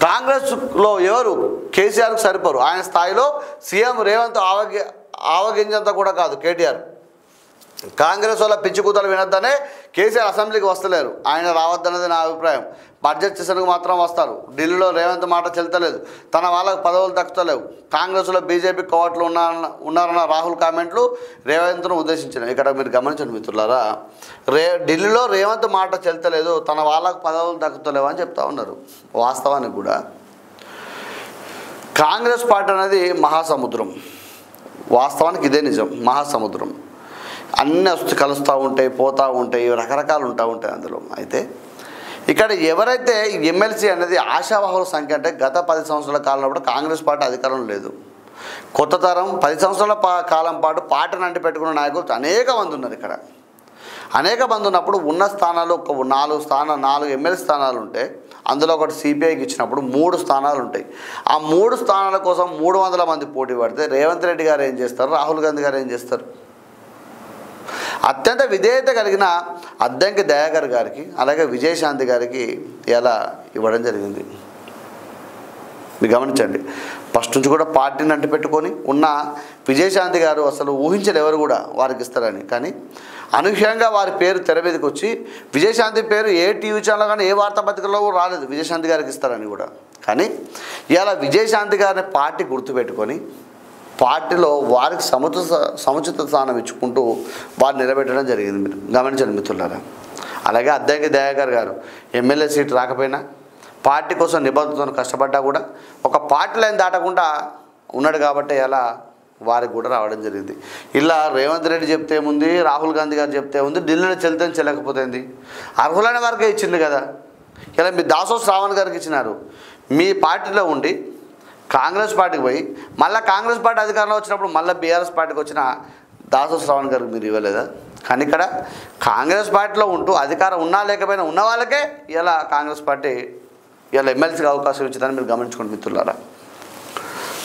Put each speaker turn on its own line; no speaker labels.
కాంగ్రెస్లో ఎవరు కేసీఆర్కు సరిపోరు. ఆయన స్థాయిలో సీఎం రేవంత్ ఆవగింజంత కూడా కాదు కేటీఆర్. కాంగ్రెస్ వల్ల పిచ్చి కూతలు వినొద్దనే కేసీఆర్ అసెంబ్లీకి వస్తలేరు. ఆయన రావద్దన్నది నా అభిప్రాయం. బడ్జెట్ సెషన్కు మాత్రం వస్తారు. ఢిల్లీలో రేవంత్ మాట చెల్తలేదు. తన వాళ్ళకు పదవులు దక్కుతలేవు. కాంగ్రెస్లో బీజేపీ కోవట్లు ఉన్నారన్న రాహుల్ కామెంట్లు రేవంత్ను ఉద్దేశించినవి. ఇక్కడ మీరు గమనించండి మిత్రులారా, ఢిల్లీలో రేవంత్ మాట చెల్తలేదు, తన వాళ్ళకు పదవులు దక్కుతలేవు అని చెప్తా ఉన్నారు. వాస్తవానికి కూడా కాంగ్రెస్ పార్టీ అనేది మహాసముద్రం. వాస్తవానికి ఇదే నిజం, మహాసముద్రం. అన్నీ వస్తూ కలుస్తూ ఉంటాయి, పోతూ ఉంటాయి, రకరకాలు ఉంటాయి అందులో. అయితే ఇక్కడ ఎవరైతే ఎమ్మెల్సీ అనేది ఆశావాహుల సంఖ్య అంటే గత 10 సంవత్సరాల కాలంలో కూడా కాంగ్రెస్ పార్టీ అధికారంలో లేదు. కొత్త తరం 10 సంవత్సరాల కాలం పాటు పార్టీని అంటి పెట్టుకున్న నాయకులు అనేక మంది ఉన్నారు. ఇక్కడ అనేక మంది ఉన్నప్పుడు ఉన్న స్థానాలు ఒక 4 ఎమ్మెల్సీ స్థానాలు ఉంటే అందులో ఒకటి సిపిఐకి ఇచ్చినప్పుడు 3 స్థానాలు ఉంటాయి. ఆ 3 స్థానాల కోసం 300 మంది పోటీ పడితే రేవంత్ రెడ్డి గారు ఏం చేస్తారు, రాహుల్ గాంధీ గారు ఏం చేస్తారు? అత్యంత విధేయత కలిగిన అద్దంకి దయాకర్ గారికి అలాగే విజయశాంతి గారికి ఎలా ఇవ్వడం జరిగింది మీరు గమనించండి. ఫస్ట్ నుంచి కూడా పార్టీని అంటి పెట్టుకొని ఉన్న విజయశాంతి గారు అసలు ఊహించరు ఎవరు కూడా వారికి ఇస్తారని. కానీ అనూహ్యంగా వారి పేరు తెర మీదకి వచ్చి విజయశాంతి పేరు ఏ టీవీ ఛానల్ కానీ ఏ వార్తాపత్రికలో రాలేదు విజయశాంతి గారికి ఇస్తారని కూడా. కానీ ఇలా విజయశాంతి గారిని పార్టీ గుర్తుపెట్టుకొని పార్టీలో వారికి సముచిత స్థానం ఇచ్చుకుంటూ వారు నిలబెట్టడం జరిగింది. మీరు గమనించండి మిత్రులారా. అలాగే అద్దంకి దయాకర్ గారు ఎమ్మెల్యే సీట్ రాకపోయినా పార్టీ కోసం నిబద్ధతను కష్టపడ్డా కూడా ఒక పార్టీ లైన్ దాటకుండా ఉన్నాడు కాబట్టి అలా వారికి కూడా రావడం జరిగింది. ఇలా రేవంత్ రెడ్డి చెప్తే ఉంది, రాహుల్ గాంధీ గారు చెప్తే ఉంది, ఢిల్లీలో చెల్లకపోతుంది. అర్హులైన వారికే ఇచ్చింది కదా. ఇలా మీ దాసో శ్రావణ్ గారికి ఇచ్చినారు. మీ పార్టీలో ఉండి కాంగ్రెస్ పార్టీకి పోయి మళ్ళీ కాంగ్రెస్ పార్టీ అధికారంలో వచ్చినప్పుడు మళ్ళీ బీఆర్ఎస్ పార్టీకి వచ్చిన దాసో శ్రావణ్ గారికి మీరు ఇవ్వలేదా? కానీ ఇక్కడ కాంగ్రెస్ పార్టీలో ఉంటూ అధికారం ఉన్నా లేకపోయినా ఉన్న వాళ్ళకే ఇలా కాంగ్రెస్ పార్టీ ఇలా ఎమ్మెల్సీకి అవకాశం ఇచ్చిందని మీరు గమనించుకోండి మిత్రులారా.